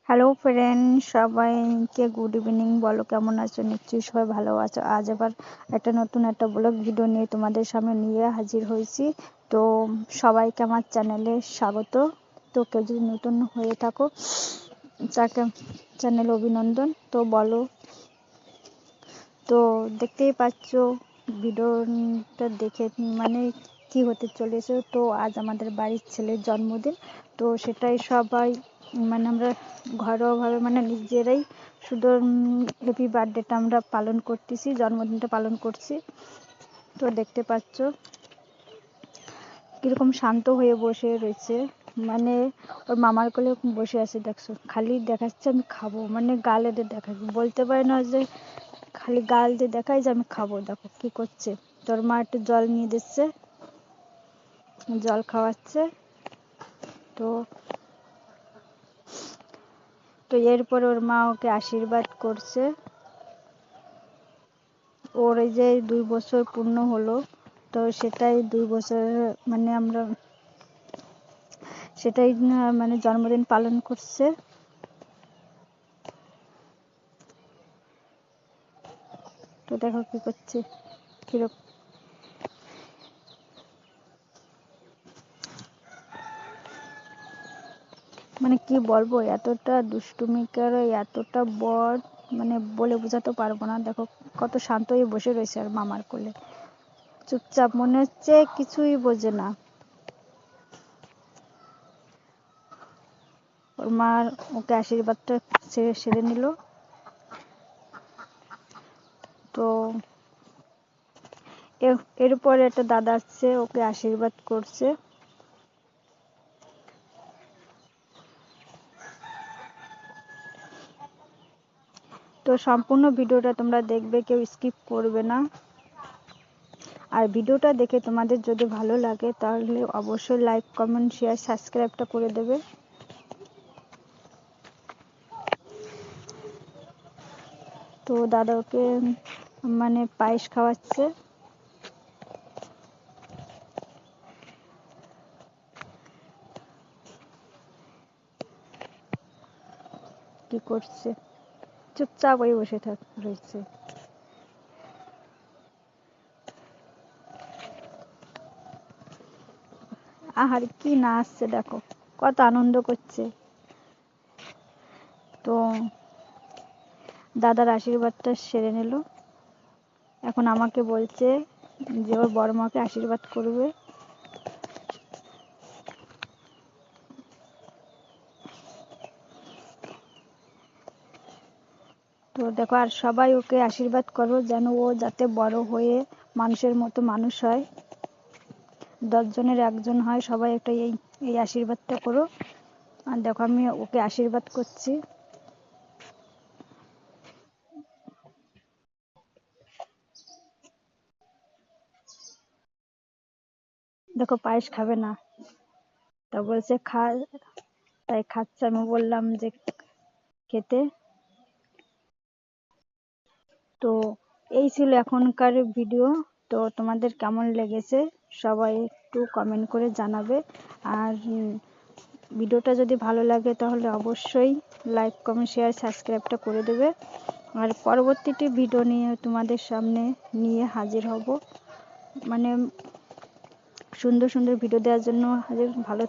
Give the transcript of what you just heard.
Hello friend, সবাইকে good evening. বলো কেমন আছো? নিশ্চয়ই সবাই ভালো আছো। আজ আবার নতুন একটা ব্লগ ভিডিও নিয়ে তোমাদের সামনে নিয়ে হাজির হয়েছি। তো সবাইকে আমার চ্যানেলে স্বাগত। তো কেউ যদি নতুন হয়ে থাকো তাকে চ্যানেল অভিনন্দন। তো বলো, তো দেখতেই পাচ্ছ ভিডিওটা দেখে মানে কি হতে চলেছে। তো আজ আমাদের বাড়ির ছেলের জন্মদিন। তো সেটাই সবাই আমরা ঘরোয়াভাবে নিজেরাই শুধু হ্যাপি বার্থডেটা আমরা পালন করতেছি, জন্মদিনটা পালন করছি। তো দেখতে পাচ্ছ কিরকম শান্ত হয়ে বসে রয়েছে, ওর মামার কোলে বসে আছে। দেখছো, খালি দেখাচ্ছে আমি খাবো, গালে দেখাচ্ছে, বলতে পারে না যে খালি গাল দিয়ে দেখায় যে আমি খাবো। দেখো কি করছে। তোর মা একটু জল নিয়ে দিচ্ছে, জল খাওয়াচ্ছে। তো তো এরপর ওর মা ওকে আশীর্বাদ করছে। ওর এই যে 2 বছর পূর্ণ হলো, তো সেটাই 2 বছর আমরা সেটাই জন্মদিন পালন করছে। তো দেখো কি করছে, কিরকম কি বলবো, এতটা দুষ্টুমি করে, এতটা বদ, বলে বোঝাতে পারবো না। দেখো কত শান্ত হয়ে বসে রয়েছে আর মামার কোলে, চুপচাপ, মনে হচ্ছে কিছুই বোঝে না। ওর মার ওকে আশীর্বাদটা সেরে নিল। তো এরপরে একটা দাদা আসছে, ওকে আশীর্বাদ করছে। তো সম্পূর্ণ ভিডিওটা তোমরা দেখবে, কেউ স্কিপ করবে না। আর ভিডিওটা দেখে তোমাদের যদি ভালো লাগে তাহলে অবশ্যই লাইক, কমেন্ট, শেয়ার, সাবস্ক্রাইবটা করে দেবে। তো দাদা ওকে পায়েস খাওয়াচ্ছে। কি করছে, চুপচাপ হয়ে বসে রয়েছে। আহার কি নাচছে, দেখো কত আনন্দ করছে। তো দাদার আশীর্বাদটা সেরে নিল। এখন আমাকে বলছে যে ওর বড় মাকে আশীর্বাদ করবে। তো দেখো, আর সবাই ওকে আশীর্বাদ করো যেন ও যাতে বড় হয়ে মানুষের মতো মানুষ হয়, 10 জনের একজন হয়। সবাই একটা এই আশীর্বাদটা করো। আর দেখো আমি ওকে আশীর্বাদ করছি। দেখো পায়েস খাবে না, তা বলছে খা, তাই খাচ্ছে। আমি বললাম যে খেতে। তো এই ছিল এখনকার ভিডিও। তো তোমাদের কেমন লেগেছে সবাই একটু কমেন্ট করে জানাবে। আর ভিডিওটা যদি ভালো লাগে তাহলে অবশ্যই লাইক, কমেন্ট, শেয়ার, সাবস্ক্রাইবটা করে দেবে। আর পরবর্তীটি ভিডিও নিয়ে তোমাদের সামনে নিয়ে হাজির হব, সুন্দর সুন্দর ভিডিও দেওয়ার জন্য হাজির। ভালো